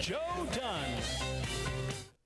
Joe Dunn.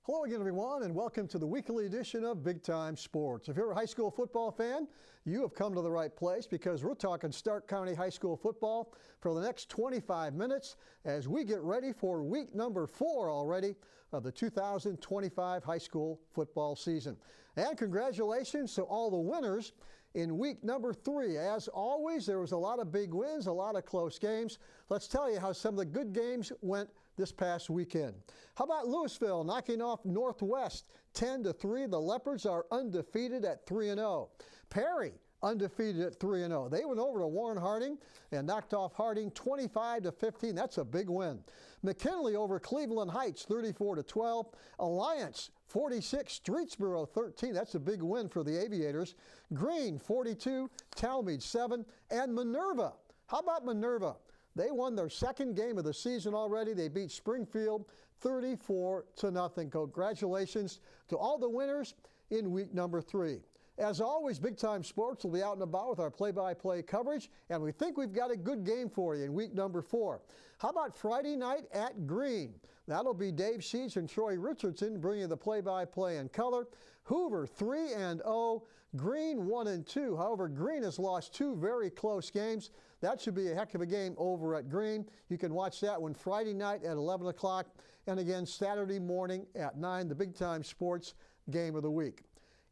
Hello again, everyone, and welcome to the weekly edition of Big Time Sports. If you're a high school football fan, you have come to the right place because we're talking Stark County High School football for the next 25 minutes as we get ready for week number 4 already of the 2025 high school football season. And congratulations to all the winners in week number 3. As always, there was a lot of big wins, a lot of close games. Let's tell you how some of the good games went this past weekend. How about Louisville knocking off Northwest 10-3? The Leopards are undefeated at 3-0. Perry undefeated at 3-0. They went over to Warren Harding and knocked off Harding 25-15. That's a big win. McKinley over Cleveland Heights 34-12. Alliance 46, Streetsboro 13. That's a big win for the Aviators. Green 42, Talmadge 7, and Minerva. How about Minerva? They won their second game of the season already. They beat Springfield 34-0. Congratulations to all the winners in week number 3. As always, Big Time Sports will be out and about with our play-by-play coverage, and we think we've got a good game for you in week number 4. How about Friday night at Green? That'll be Dave Sheets and Troy Richardson bringing you the play-by-play in color. Hoover 3-0, Green 1-2. However, Green has lost 2 very close games. That should be a heck of a game over at Green. You can watch that one Friday night at 11 o'clock and again Saturday morning at 9, the Big Time Sports game of the week.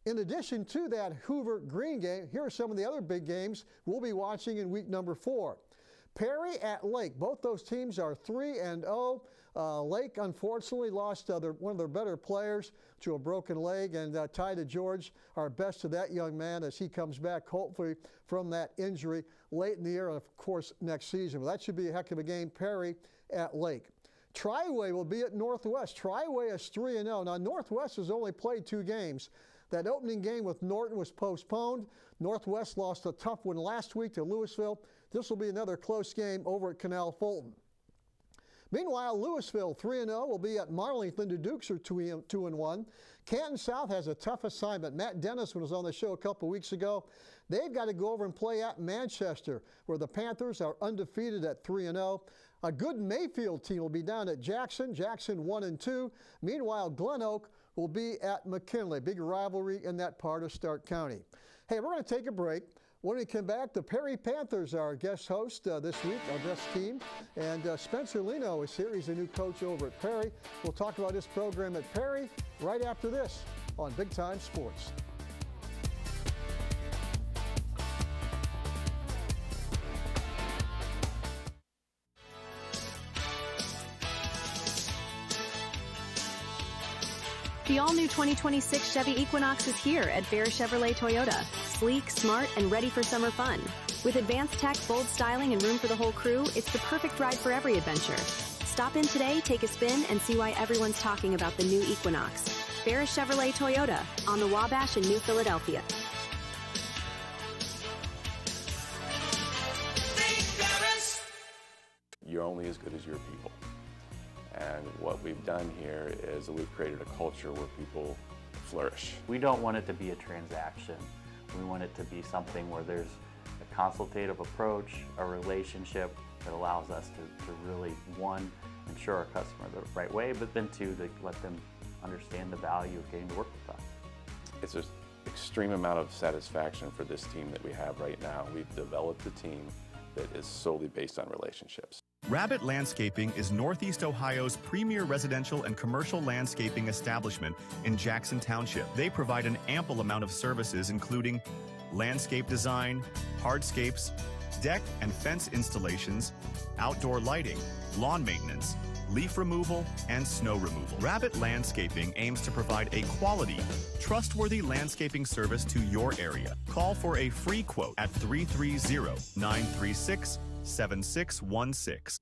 In addition to that Hoover-Green game, here are some of the other big games we'll be watching in week number 4. Perry at Lake. Both those teams are 3-0. Lake, unfortunately, lost one of their better players to a broken leg, and Ty DeGeorge, our best to that young man as he comes back, hopefully, from that injury late in the year and, of course, next season. But that should be a heck of a game. Perry at Lake. Triway will be at Northwest. Triway is 3-0. Now, Northwest has only played 2 games. That opening game with Norton was postponed. Northwest lost a tough one last week to Louisville. This will be another close game over at Canal Fulton. Meanwhile, Louisville 3-0 will be at Marlington. The Dukes are 2-1. Canton South has a tough assignment. Matt Dennis was on the show a couple weeks ago. They've got to go over and play at Manchester, where the Panthers are undefeated at 3-0. A good Mayfield team will be down at Jackson. Jackson 1-2. Meanwhile, Glen Oak will be at McKinley. Big rivalry in that part of Stark County. Hey, we're going to take a break. When we come back, the Perry Panthers are our guest host this week, our guest team. And Spencer Leno is here. He's a new coach over at Perry. We'll talk about his program at Perry right after this on Big Time Sports. The all-new 2026 Chevy Equinox is here at Bear Chevrolet Toyota. Sleek, smart, and ready for summer fun. With advanced tech, bold styling, and room for the whole crew, it's the perfect ride for every adventure. Stop in today, take a spin, and see why everyone's talking about the new Equinox. Bear Chevrolet Toyota on the Wabash in New Philadelphia. You're only as good as your people. And what we've done here is we've created a culture where people flourish. We don't want it to be a transaction. We want it to be something where there's a consultative approach, a relationship that allows us to really, one, ensure our customer the right way, but then two, to let them understand the value of getting to work with us. It's an extreme amount of satisfaction for this team that we have right now. We've developed a team that is solely based on relationships. Rabbit Landscaping is Northeast Ohio's premier residential and commercial landscaping establishment in Jackson Township. They provide an ample amount of services including landscape design, hardscapes, deck and fence installations, outdoor lighting, lawn maintenance, leaf removal, and snow removal. Rabbit Landscaping aims to provide a quality, trustworthy landscaping service to your area. Call for a free quote at 330-936-7616.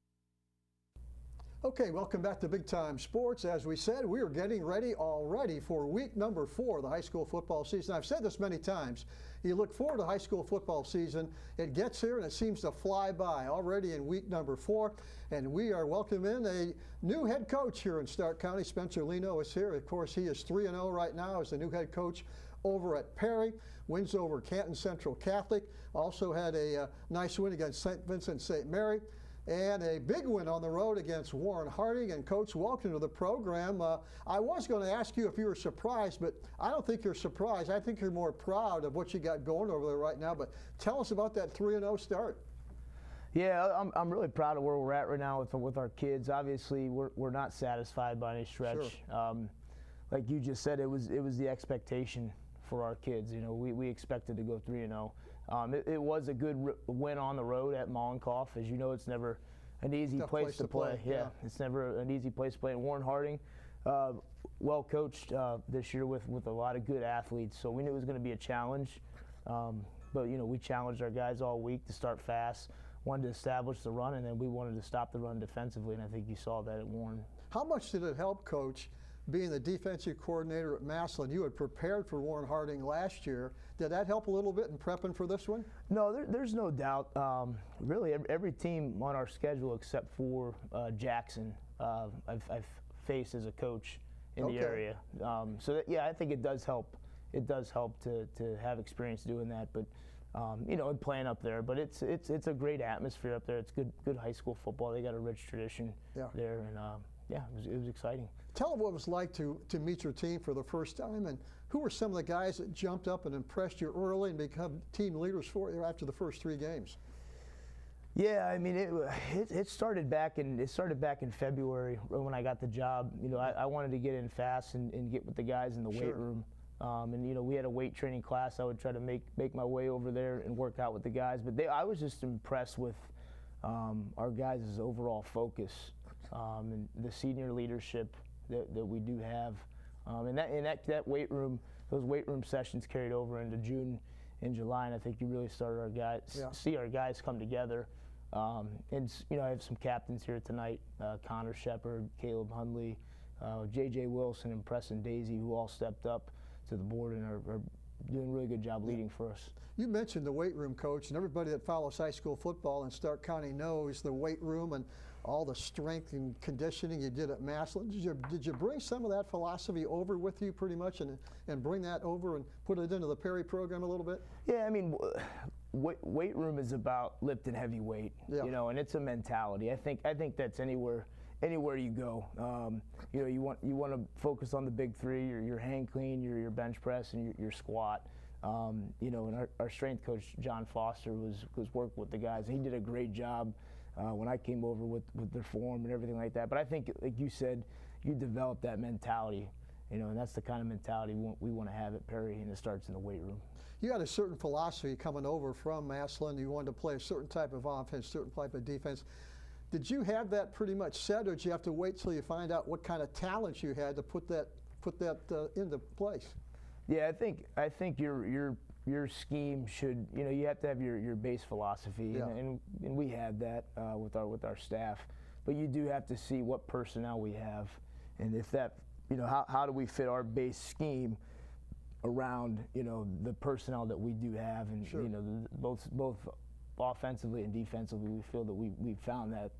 Okay, welcome back to Big Time Sports. As we said, we are getting ready already for week number 4 of the high school football season. I've said this many times. You look forward to high school football season. It gets here and it seems to fly by already in week number 4. And we are welcoming a new head coach here in Stark County. Spencer Leno is here. Of course, he is 3-0 right now as the new head coach over at Perry. Wins over Canton Central Catholic. Also had a nice win against St. Vincent St. Mary. and a big win on the road against Warren Harding. And Coach, welcome to the program. I was going to ask you if you were surprised, but I don't think you're surprised. I think you're more proud of what you got going over there right now. But tell us about that 3-0 start. Yeah, I'm really proud of where we're at right now with our kids. Obviously, we're not satisfied by any stretch. Sure. Like you just said, it was the expectation for our kids. You know, we expected to go 3-0. It was a good win on the road at Mollenkoff. As you know, it's never an easy place to play. Yeah, it's never an easy place to play. And Warren Harding, well coached this year with a lot of good athletes, so we knew it was going to be a challenge. But you know, we challenged our guys all week to start fast, wanted to establish the run, and then we wanted to stop the run defensively, and I think you saw that at Warren. How much did it help, Coach, being the defensive coordinator at Massillon? You had prepared for Warren Harding last year. Did that help a little bit in prepping for this one? No, there's no doubt. Really, every team on our schedule except for Jackson, I've faced as a coach in the area. So yeah, I think it does help. It does help to have experience doing that, but you know, and playing up there. But it's a great atmosphere up there. It's good high school football. They got a rich tradition there, and yeah, it was exciting. Tell them what it was like to meet your team for the first time, and who were some of the guys that jumped up and impressed you early and become team leaders for you after the first 3 games? Yeah, I mean, it started back in February when I got the job. You know, I wanted to get in fast and get with the guys in the weight room. And you know, we had a weight training class. I would try to make my way over there and work out with the guys. But I was just impressed with our guys' overall focus and the senior leadership that we do have. And that weight room, those weight room sessions carried over into June and July, and I think you really started our guys see our guys come together. And you know, I have some captains here tonight: Connor Shepard, Caleb Hundley, J.J. Wilson, and Preston Daisy, who all stepped up to the board and are doing a really good job leading for us. You mentioned the weight room, Coach, and everybody that follows high school football in Stark County knows the weight room and all the strength and conditioning you did at Massillon. Did you bring some of that philosophy over with you pretty much and bring that over and put it into the Perry program a little bit? Yeah, I mean, weight room is about lifting heavy weight, you know, and it's a mentality. I think that's anywhere you go. You know, you want to focus on the big 3: your hang clean, your bench press, and your squat. You know, and our strength coach John Foster was working with the guys. He did a great job when I came over with their form and everything like that. But I think, like you said, you develop that mentality, you know, and that's the kind of mentality we want to have at Perry, and it starts in the weight room. You had a certain philosophy coming over from Massillon. You wanted to play a certain type of offense, certain type of defense. Did you have that pretty much set, or did you have to wait till you find out what kind of talent you had to put that into place? Yeah, I think your scheme should, you know, you have to have your base philosophy, and we had that with our staff. But you do have to see what personnel we have, and if that, you know, how do we fit our base scheme around, you know, the personnel that we do have, and you know, both offensively and defensively, we feel that we found that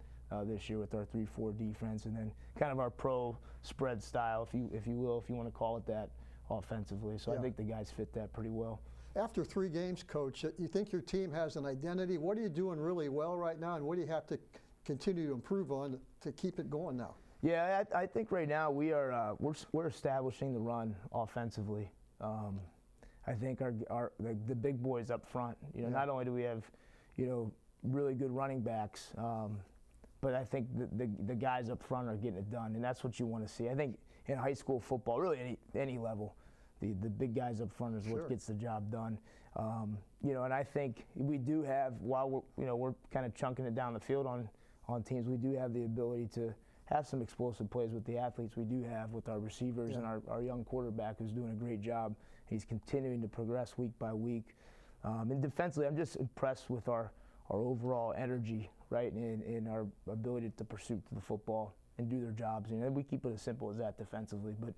this year with our 3-4 defense, and then kind of our pro spread style, if you will, if you want to call it that, offensively. So I think the guys fit that pretty well. After 3 games, Coach, you think your team has an identity? What are you doing really well right now, and what do you have to continue to improve on to keep it going now? Yeah, I think right now we're establishing the run offensively. I think the big boys up front, you know, not only do we have, you know, really good running backs, but I think the guys up front are getting it done, and that's what you want to see. I think in high school football, really any level, the big guys up front is what gets the job done. You know, and I think we do have, while we're kind of chunking it down the field on teams, we do have the ability to have some explosive plays with the athletes we do have with our receivers and our young quarterback, who's doing a great job. He's continuing to progress week by week. And defensively, I'm just impressed with our overall energy, right, and our ability to pursue the football and do their jobs. You know, we keep it as simple as that defensively, but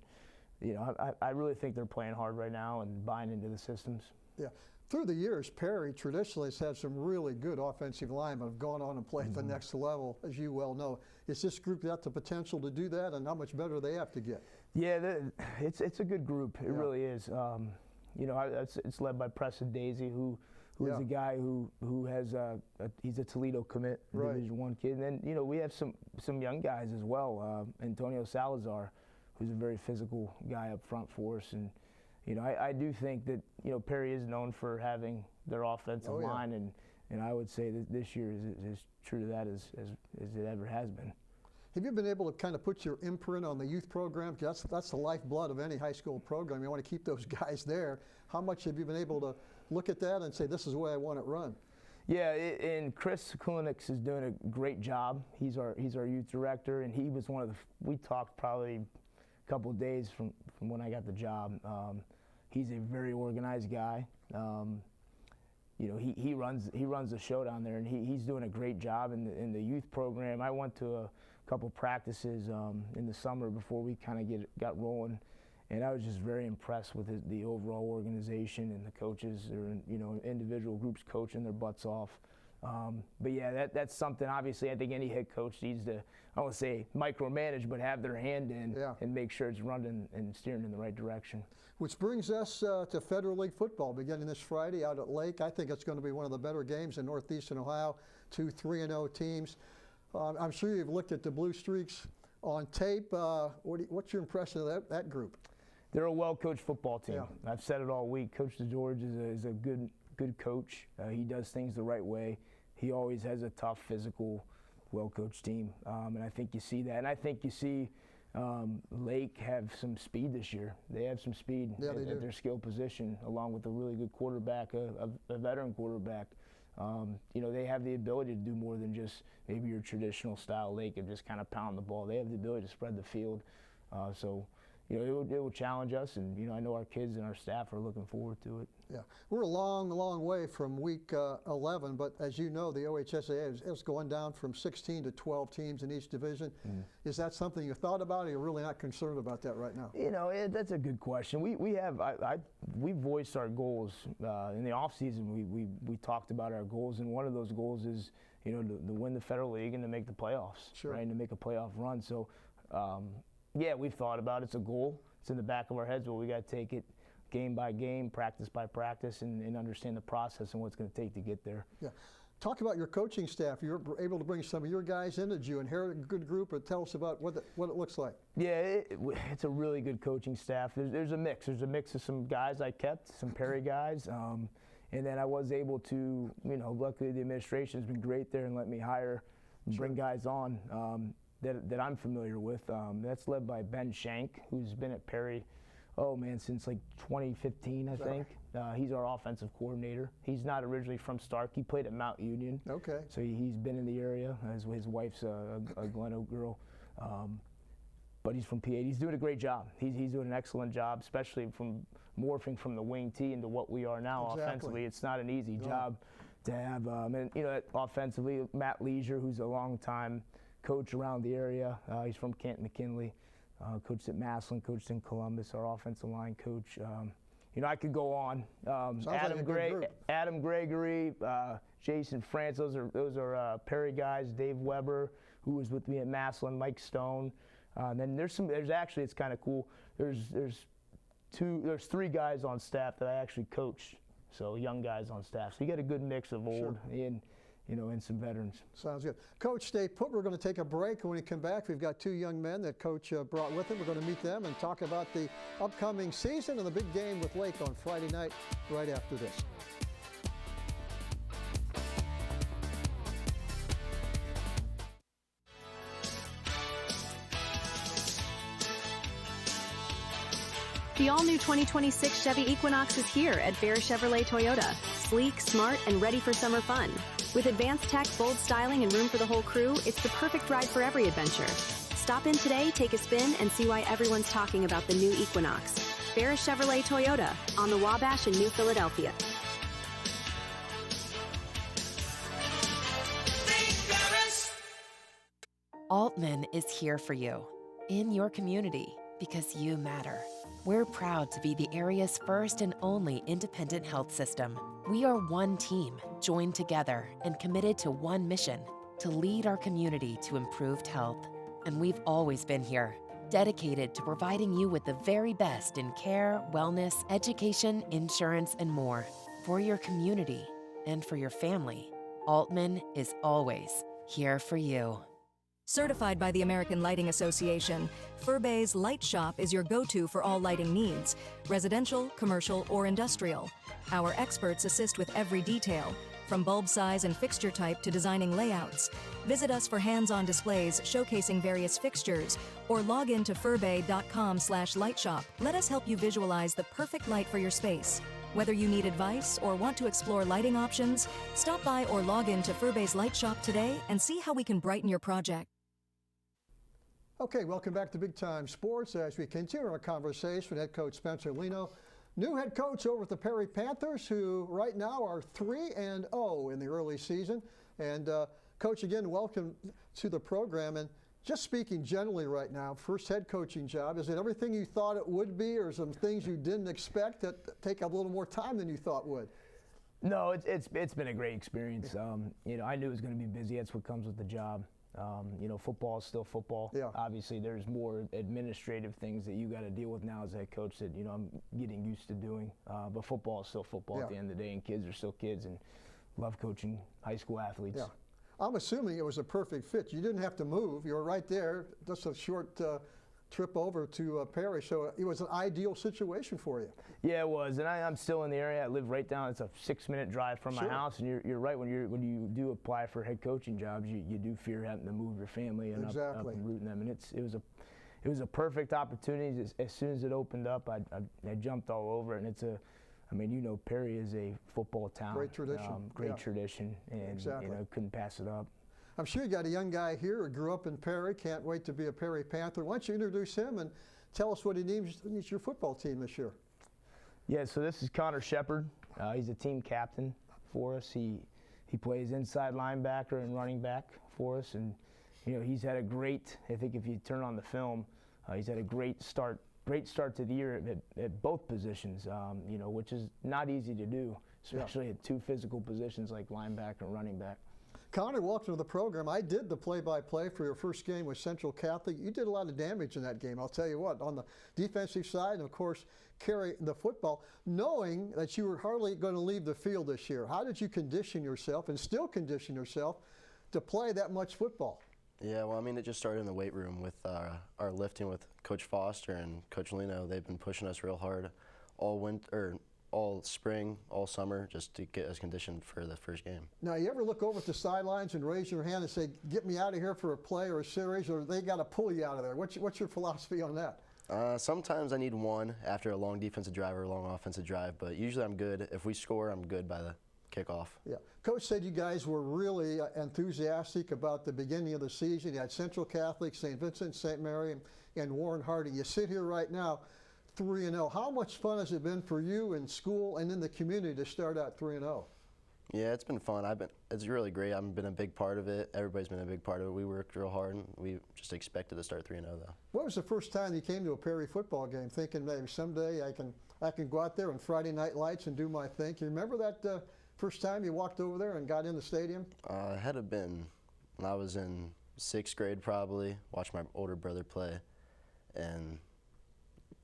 you know, I really think they're playing hard right now and buying into the systems. Yeah. Through the years, Perry traditionally has had some really good offensive linemen have gone on and played at the next level, as you well know. Is this group got the potential to do that, and how much better they have to get? Yeah, it's a good group. It really is. You know, it's led by Preston Daisy, who who's Yeah. a guy who has he's a Toledo commit, Right. Division I kid. And then we have some young guys as well. Antonio Salazar, who's a very physical guy up front for us, and I do think that Perry is known for having their offensive line, and I would say that this year is as true to that as it ever has been. Have you been able to kind of put your imprint on the youth program? 'Cause that's the lifeblood of any high school program. You want to keep those guys there. How much have you been able to look at that and say, this is the way I want it run? Yeah, and Chris Kulinix is doing a great job. He's our youth director, and he was one of the. We talked probably a couple of days from when I got the job. He's a very organized guy. He runs the show down there, and he's doing a great job in the youth program. I went to a couple practices in the summer before we kind of got rolling, and I was just very impressed with the overall organization and the coaches. They're individual groups coaching their butts off. But yeah, that's something obviously I think any head coach needs to, I won't say micromanage, but have their hand in and make sure it's running and steering in the right direction. Which brings us to Federal League football beginning this Friday out at Lake. I think it's going to be one of the better games in Northeastern Ohio. 2 3-0 teams. I'm sure you've looked at the Blue Streaks on tape. What's your impression of that group? They're a well-coached football team. Yeah. I've said it all week. Coach DeGeorge is a good coach. He does things the right way. He always has a tough, physical, well-coached team, and I think you see that. And I think you see Lake have some speed this year. They have some speed at their skill position, along with a really good quarterback, a veteran quarterback. They have the ability to do more than just maybe your traditional style Lake of just kind of pound the ball. They have the ability to spread the field. It will challenge us, and I know our kids and our staff are looking forward to it. Yeah, we're a long way from week 11, but as you know, the OHSAA is going down from 16 to 12 teams in each division. Is that something you thought about, or you're really not concerned about that right now? That's a good question. We voiced our goals in the off season. We talked about our goals, and one of those goals is to win the Federal League and to make the playoffs, sure. Right, and to make a playoff run. So. Yeah, we've thought about it. It's a goal. It's in the back of our heads, but we got to take it game by game, practice by practice, and understand the process and what it's going to take to get there. Yeah. Talk about your coaching staff. You're able to bring some of your guys in. Did you inherit a good group, or tell us about what it looks like? Yeah, it's a really good coaching staff. There's a mix. There's a mix of some guys I kept, some Perry guys, and then I was able to, luckily the administration has been great there and let me hire and bring guys on. That I'm familiar with. That's led by Ben Shank, who's been at Perry, since like 2015, I think. He's our offensive coordinator. He's not originally from Stark. He played at Mount Union. Okay. So he's been in the area. His wife's a Glen Oak girl. But he's from PA. He's doing a great job. He's doing an excellent job, especially from morphing from the wing T into what we are now offensively. It's not an easy job to have. Offensively, Matt Leisure, who's a long-time coach around the area. He's from Canton McKinley, coached at Massillon, coached in Columbus, our offensive line coach. I could go on. Adam Gregory, Jason France, those are Perry guys. Dave Weber, who was with me at Massillon, Mike Stone. And then there's actually, it's kind of cool. There's 3 guys on staff that I actually coached. So young guys on staff. So you get a good mix of old and some veterans. Sounds good. Coach, stay put. We're going to take a break. When we come back, we've got 2 young men that Coach brought with him. We're going to meet them and talk about the upcoming season and the big game with Lake on Friday night right after this. The all-new 2026 Chevy Equinox is here at Bear Chevrolet Toyota. Sleek, smart, and ready for summer fun. With advanced tech, bold styling, and room for the whole crew, it's the perfect ride for every adventure. Stop in today, take a spin, and see why everyone's talking about the new Equinox. Bear Chevrolet Toyota on the Wabash in New Philadelphia. Altman is here for you, in your community, because you matter. We're proud to be the area's first and only independent health system. We are one team, joined together and committed to one mission, to lead our community to improved health. And we've always been here, dedicated to providing you with the very best in care, wellness, education, insurance, and more. For your community, and for your family, Altman is always here for you. Certified by the American Lighting Association, Furbay's Light Shop is your go-to for all lighting needs, residential, commercial, or industrial. Our experts assist with every detail, from bulb size and fixture type to designing layouts. Visit us for hands-on displays showcasing various fixtures, or log in to furbay.com/lightshop. Let us help you visualize the perfect light for your space. Whether you need advice or want to explore lighting options, stop by or log in to Furbay's Light Shop today and see how we can brighten your project. Okay, welcome back to Big Time Sports as we continue our conversation with head coach Spencer Lino, new head coach over at the Perry Panthers, who right now are 3-0 in the early season. And Coach, again, welcome to the program. And just speaking generally right now, first head coaching job, is it everything you thought it would be, or some things you didn't expect that take a little more time than you thought would? No, it's been a great experience. You know, I knew it was going to be busy. That's what comes with the job. You know, football is still football. Yeah. Obviously, there's more administrative things that you got to deal with now as a head coach that, you know, I'm getting used to doing. But football is still football at the end of the day, and kids are still kids, and love coaching high school athletes. Yeah. I'm assuming it was a perfect fit. You didn't have to move. You were right there, just a short trip over to Perry. So it was an ideal situation for you. Yeah, it was. And I'm still in the area. I live right down. It's a 6-minute drive from my house. And you're right. When you do apply for head coaching jobs, you do fear having to move your family and up and rooting them. And it was a perfect opportunity. As soon as it opened up, I jumped all over it. And I mean, you know, Perry is a football town. Great tradition. Great tradition, and you know, couldn't pass it up. I'm sure you got a young guy here who grew up in Perry, can't wait to be a Perry Panther. Why don't you introduce him and tell us what he needs your football team this year? Yeah, so this is Connor Shepard. He's a team captain for us. He plays inside linebacker and running back for us, and you know, he's had a great, I think if you turn on the film, he's had a great start to the year at both positions, you know, which is not easy to do, especially at two physical positions like linebacker and running back. Connor, welcome to the program. I did the play-by-play for your first game with Central Catholic. You did a lot of damage in that game, I'll tell you what, on the defensive side, and of course, carry the football, knowing that you were hardly going to leave the field this year. How did you condition yourself, and still condition yourself, to play that much football? Yeah, well, I mean, it just started in the weight room with our lifting with Coach Foster and Coach Lino. They've been pushing us real hard all spring, all summer, just to get us conditioned for the first game. Now, you ever look over at the sidelines and raise your hand and say, get me out of here for a play or a series, or they got to pull you out of there? What's your philosophy on that? Sometimes I need one after a long defensive drive or a long offensive drive, but usually I'm good. If we score, I'm good by the kickoff. Yeah. Coach said you guys were really enthusiastic about the beginning of the season. You had Central Catholic, St. Vincent, St. Mary, and Warren Harding. You sit here right now 3-0. How much fun has it been for you in school and in the community to start out 3-0? Yeah, it's been fun. It's really great. I've been a big part of it. Everybody's been a big part of it. We worked real hard, and we just expected to start 3-0 though. What was the first time you came to a Perry football game thinking maybe someday I can go out there on Friday night lights and do my thing? Can you remember that first time you walked over there and got in the stadium? It had to have been when I was in 6th grade probably, watched my older brother play, and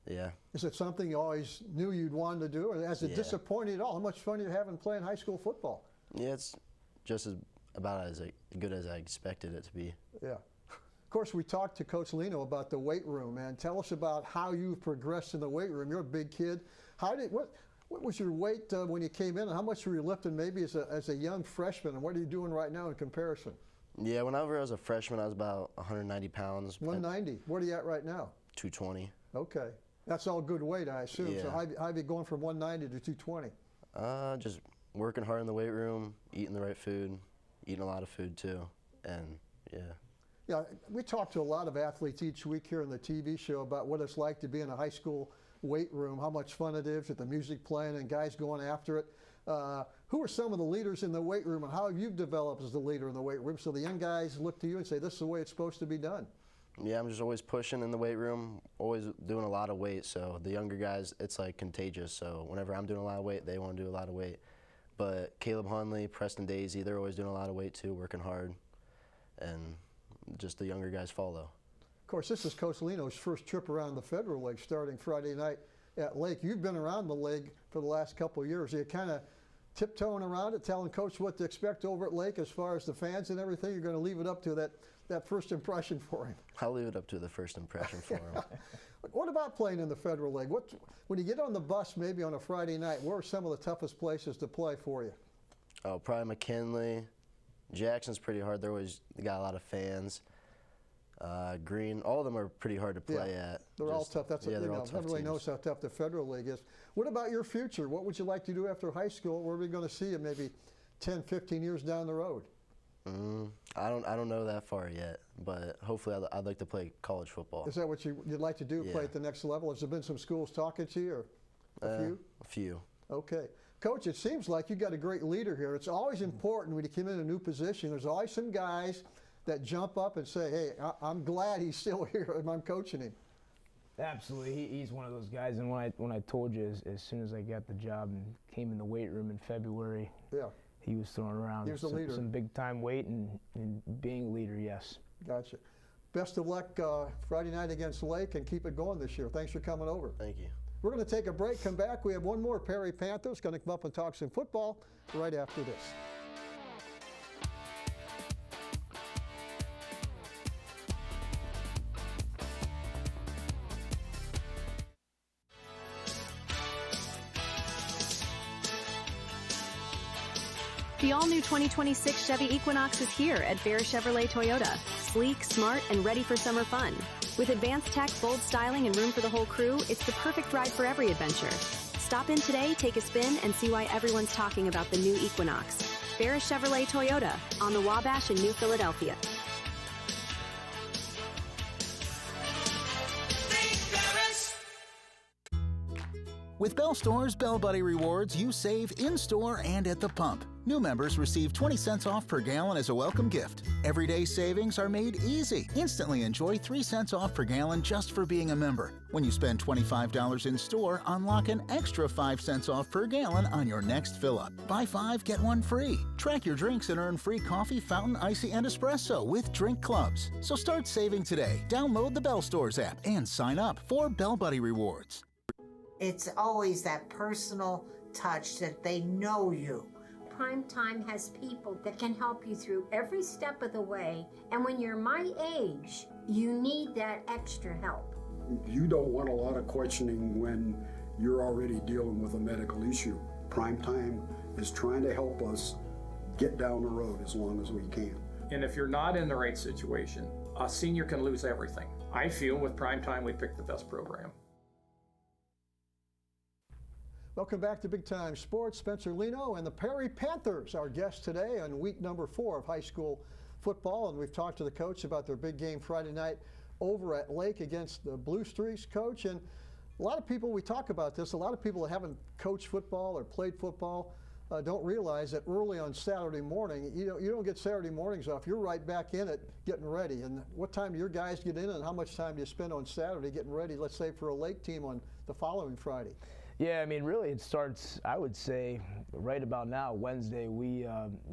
yeah. Is it something you always knew you'd wanted to do, or has it disappointed at all? How much fun are you having playing high school football? Yeah, it's just about as good as I expected it to be. Yeah. Of course, we talked to Coach Lino about the weight room, man. Tell us about how you've progressed in the weight room. You're a big kid. What was your weight when you came in, and how much were you lifting maybe as a young freshman, and what are you doing right now in comparison? Yeah, whenever I was a freshman, I was about 190 pounds. 190. What are you at right now? 220. Okay. That's all good weight, I assume. Yeah. So how are you going from 190 to 220? Just working hard in the weight room, eating the right food, eating a lot of food too, and yeah. Yeah, we talk to a lot of athletes each week here on the TV show about what it's like to be in a high school weight room, how much fun it is with the music playing and guys going after it. Who are some of the leaders in the weight room, and how have you developed as the leader in the weight room so the young guys look to you and say, this is the way it's supposed to be done? Yeah, I'm just always pushing in the weight room, always doing a lot of weight. So the younger guys, it's like contagious. So whenever I'm doing a lot of weight, they want to do a lot of weight. But Caleb Hunley, Preston Daisy, they're always doing a lot of weight too, working hard. And just the younger guys follow. Of course, this is Coach Lino's first trip around the Federal League starting Friday night at Lake. You've been around the league for the last couple of years. You kind of tiptoeing around it, telling Coach what to expect over at Lake as far as the fans and everything? You're going to leave it up to that first impression for him? I'll leave it up to the first impression for him. What about playing in the Federal League? When you get on the bus maybe on a Friday night, where are some of the toughest places to play for you? Oh, probably McKinley. Jackson's pretty hard. They got a lot of fans. Green, all of them are pretty hard to play at. They're all tough. That's they're all tough everybody teams. knows how tough the Federal League is. What about your future? What would you like to do after high school? Where are we going to see you maybe 10, 15 years down the road? I don't know that far yet, but hopefully I'd like to play college football. Is that what you'd like to do? Yeah. Play at the next level? Has there been some schools talking to you, or a few? A few. Okay. Coach, it seems like you got a great leader here. It's always important when you come in a new position. There's always some guys that jump up and say, hey, I'm glad he's still here and I'm coaching him. Absolutely, he's one of those guys. And when I told you, as soon as I got the job and came in the weight room in February, he was throwing around some big time weight and being a leader. Yes. Gotcha. Best of luck Friday night against Lake, and keep it going this year. Thanks for coming over. Thank you. We're going to take a break, come back. We have one more Perry Panthers going to come up and talk some football right after this. The all-new 2026 Chevy Equinox is here at Bear Chevrolet Toyota. Sleek, smart, and ready for summer fun. With advanced tech, bold styling, and room for the whole crew, it's the perfect ride for every adventure. Stop in today, take a spin, and see why everyone's talking about the new Equinox. Bear Chevrolet Toyota on the Wabash in New Philadelphia. With Bell Store's Bell Buddy Rewards, you save in-store and at the pump. New members receive 20 cents off per gallon as a welcome gift. Everyday savings are made easy. Instantly enjoy 3 cents off per gallon just for being a member. When you spend $25 in store, unlock an extra 5 cents off per gallon on your next fill-up. Buy 5, get 1 free. Track your drinks and earn free coffee, fountain, icy, and espresso with drink clubs. So start saving today. Download the Bell Stores app and sign up for Bell Buddy Rewards. It's always that personal touch that they know you. Primetime has people that can help you through every step of the way, and when you're my age, you need that extra help. You don't want a lot of questioning when you're already dealing with a medical issue. Primetime is trying to help us get down the road as long as we can. And if you're not in the right situation, a senior can lose everything. I feel with Primetime we picked the best program. Welcome back to Big Time Sports. Spencer Lino and the Perry Panthers, our guest today on week number 4 of high school football. And we've talked to the coach about their big game Friday night over at Lake against the Blue Streaks, Coach. And a lot of people, we talk about this, a lot of people that haven't coached football or played football don't realize that early on Saturday morning, you don't get Saturday mornings off. You're right back in it getting ready. And what time do your guys get in, and how much time do you spend on Saturday getting ready, let's say, for a Lake team on the following Friday? Yeah, I mean, really, it starts, I would say, right about now, Wednesday. We,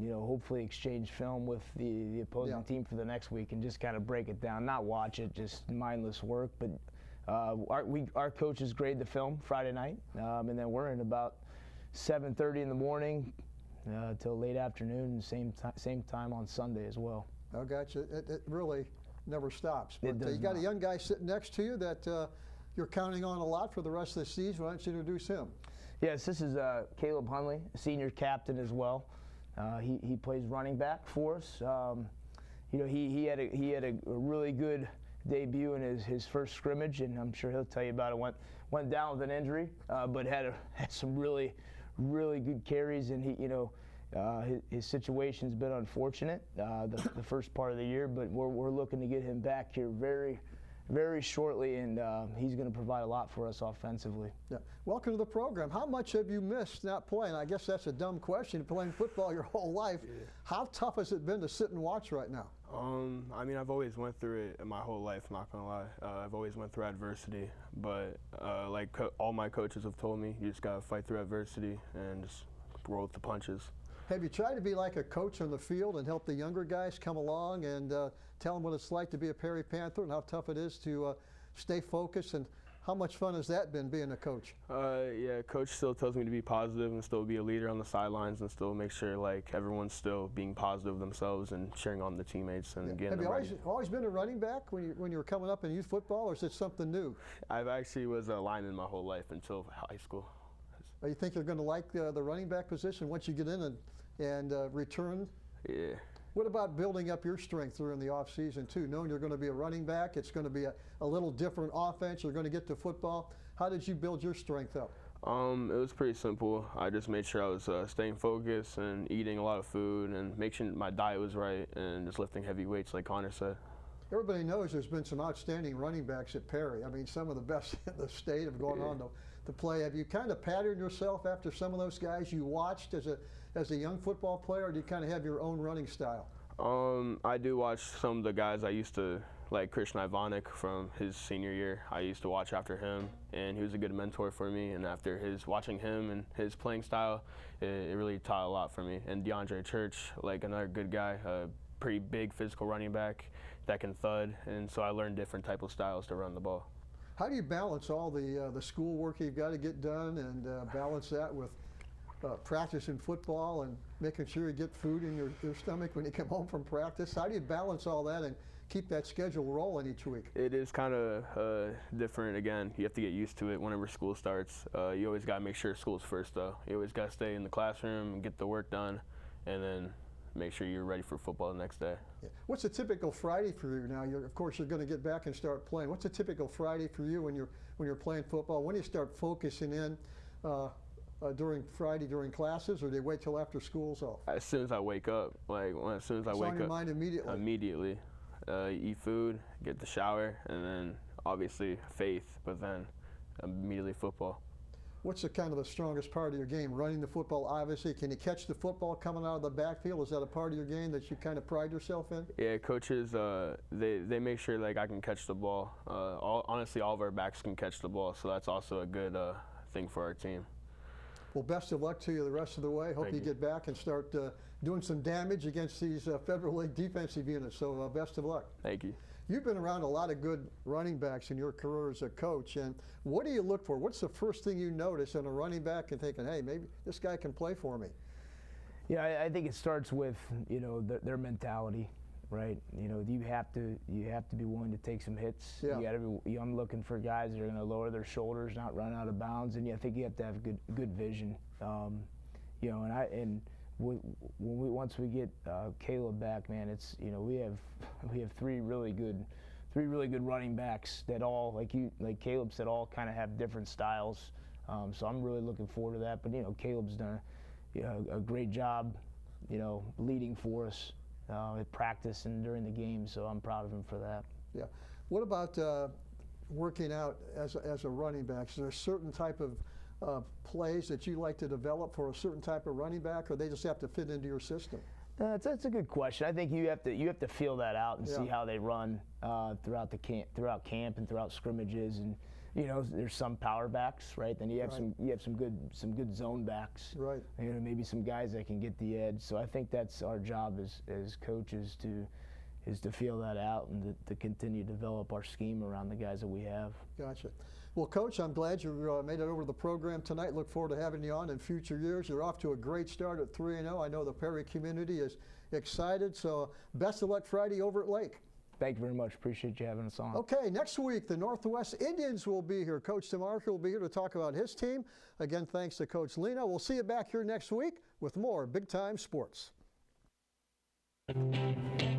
hopefully exchange film with the opposing team for the next week and just kind of break it down, not watch it, just mindless work. But our coaches grade the film Friday night, and then we're in about 7:30 in the morning till late afternoon, same time on Sunday as well. I got you. It really never stops. But you got a young guy sitting next to you that you're counting on a lot for the rest of the season. Why don't you introduce him? Yes, this is Caleb Hunley, senior captain as well. He plays running back for us. He had a really good debut in his first scrimmage, and I'm sure he'll tell you about it. Went down with an injury, but had some really good carries, and his situation's been unfortunate the first part of the year, but we're looking to get him back here very shortly, and he's going to provide a lot for us offensively. Yeah. Welcome to the program. How much have you missed not playing? I guess that's a dumb question, playing football your whole life. Yeah. How tough has it been to sit and watch right now? I mean, I've always went through it my whole life, not going to lie. I've always went through adversity, but all my coaches have told me, you just got to fight through adversity and just roll with the punches. Have you tried to be like a coach on the field and help the younger guys come along and tell them what it's like to be a Perry Panther and how tough it is to stay focused? And How much fun has that been being a coach? Yeah, coach still tells me to be positive and still be a leader on the sidelines and still make sure like everyone's still being positive themselves and cheering on the teammates and getting them ready. Have you always been a running back when you were coming up in youth football, or is it something new? I've actually was a lineman my whole life until high school. You think you're going to like the running back position once you get in and return? Yeah. What about building up your strength during the off season too? Knowing you're going to be a running back, it's going to be a little different offense. You're going to get to football. How did you build your strength up? It was pretty simple. I just made sure I was staying focused and eating a lot of food and making sure my diet was right and just lifting heavy weights like Connor said. Everybody knows there's been some outstanding running backs at Perry. I mean, some of the best in the state have gone on to play. Have you kind of patterned yourself after some of those guys you watched as a young football player, or do you kind of have your own running style? I do watch some of the guys I used to, like Christian Ivonic from his senior year. I used to watch after him, and he was a good mentor for me. And after watching him and his playing style, it really taught a lot for me. And DeAndre Church, like another good guy, a pretty big physical running back that can thud. And so I learned different type of styles to run the ball. How do you balance all the school work you've got to get done and balance that with practicing football and making sure you get food in your stomach when you come home from practice? How do you balance all that and keep that schedule rolling each week? It is kind of different. Again, you have to get used to it whenever school starts. You always got to make sure school's first, though. You always got to stay in the classroom and get the work done, and then make sure you're ready for football the next day. Yeah. What's a typical Friday for you now? Of course, you're going to get back and start playing. What's a typical Friday for you when you're playing football? When do you start focusing in during Friday during classes, or do they wait till after school's off? As soon as I wake up, as soon as I wake up. On your mind immediately. Immediately, eat food, get the shower, and then obviously faith, but then immediately football. What's the kind of the strongest part of your game? Running the football, obviously. Can you catch the football coming out of the backfield? Is that a part of your game that you kind of pride yourself in? Yeah, coaches, they make sure like I can catch the ball. Honestly, all of our backs can catch the ball, so that's also a good thing for our team. Well, best of luck to you the rest of the way. Hope you get back and start doing some damage against these Federal League defensive units. So best of luck. Thank you. You've been around a lot of good running backs in your career as a coach, and what do you look for? What's the first thing you notice in a running back and thinking, hey, maybe this guy can play for me? Yeah, I think it starts with, their mentality, right? You have to be willing to take some hits. Yeah. I'm looking for guys that are going to lower their shoulders, not run out of bounds, and I think you have to have good vision. Once we get Caleb back, man, it's we have three really good running backs that all, like Caleb said, all kind of have different styles. So I'm really looking forward to that. But Caleb's done a great job, leading for us at practice and during the game. So I'm proud of him for that. Yeah. What about working out as a running back? Is there a certain type of plays that you like to develop for a certain type of running back, or they just have to fit into your system? That's a good question. I think you have to feel that out and see how they run throughout camp and throughout scrimmages, and there's some power backs, right? Then you have some good zone backs, right? Maybe some guys that can get the edge. So I think that's our job as coaches to feel that out and to continue to develop our scheme around the guys that we have. Gotcha. Well, Coach, I'm glad you made it over to the program tonight. Look forward to having you on in future years. You're off to a great start at 3-0. I know the Perry community is excited, so best of luck Friday over at Lake. Thank you very much. Appreciate you having us on. Okay, next week, the Northwest Indians will be here. Coach DeMarco will be here to talk about his team. Again, thanks to Coach Lena. We'll see you back here next week with more Big Time Sports.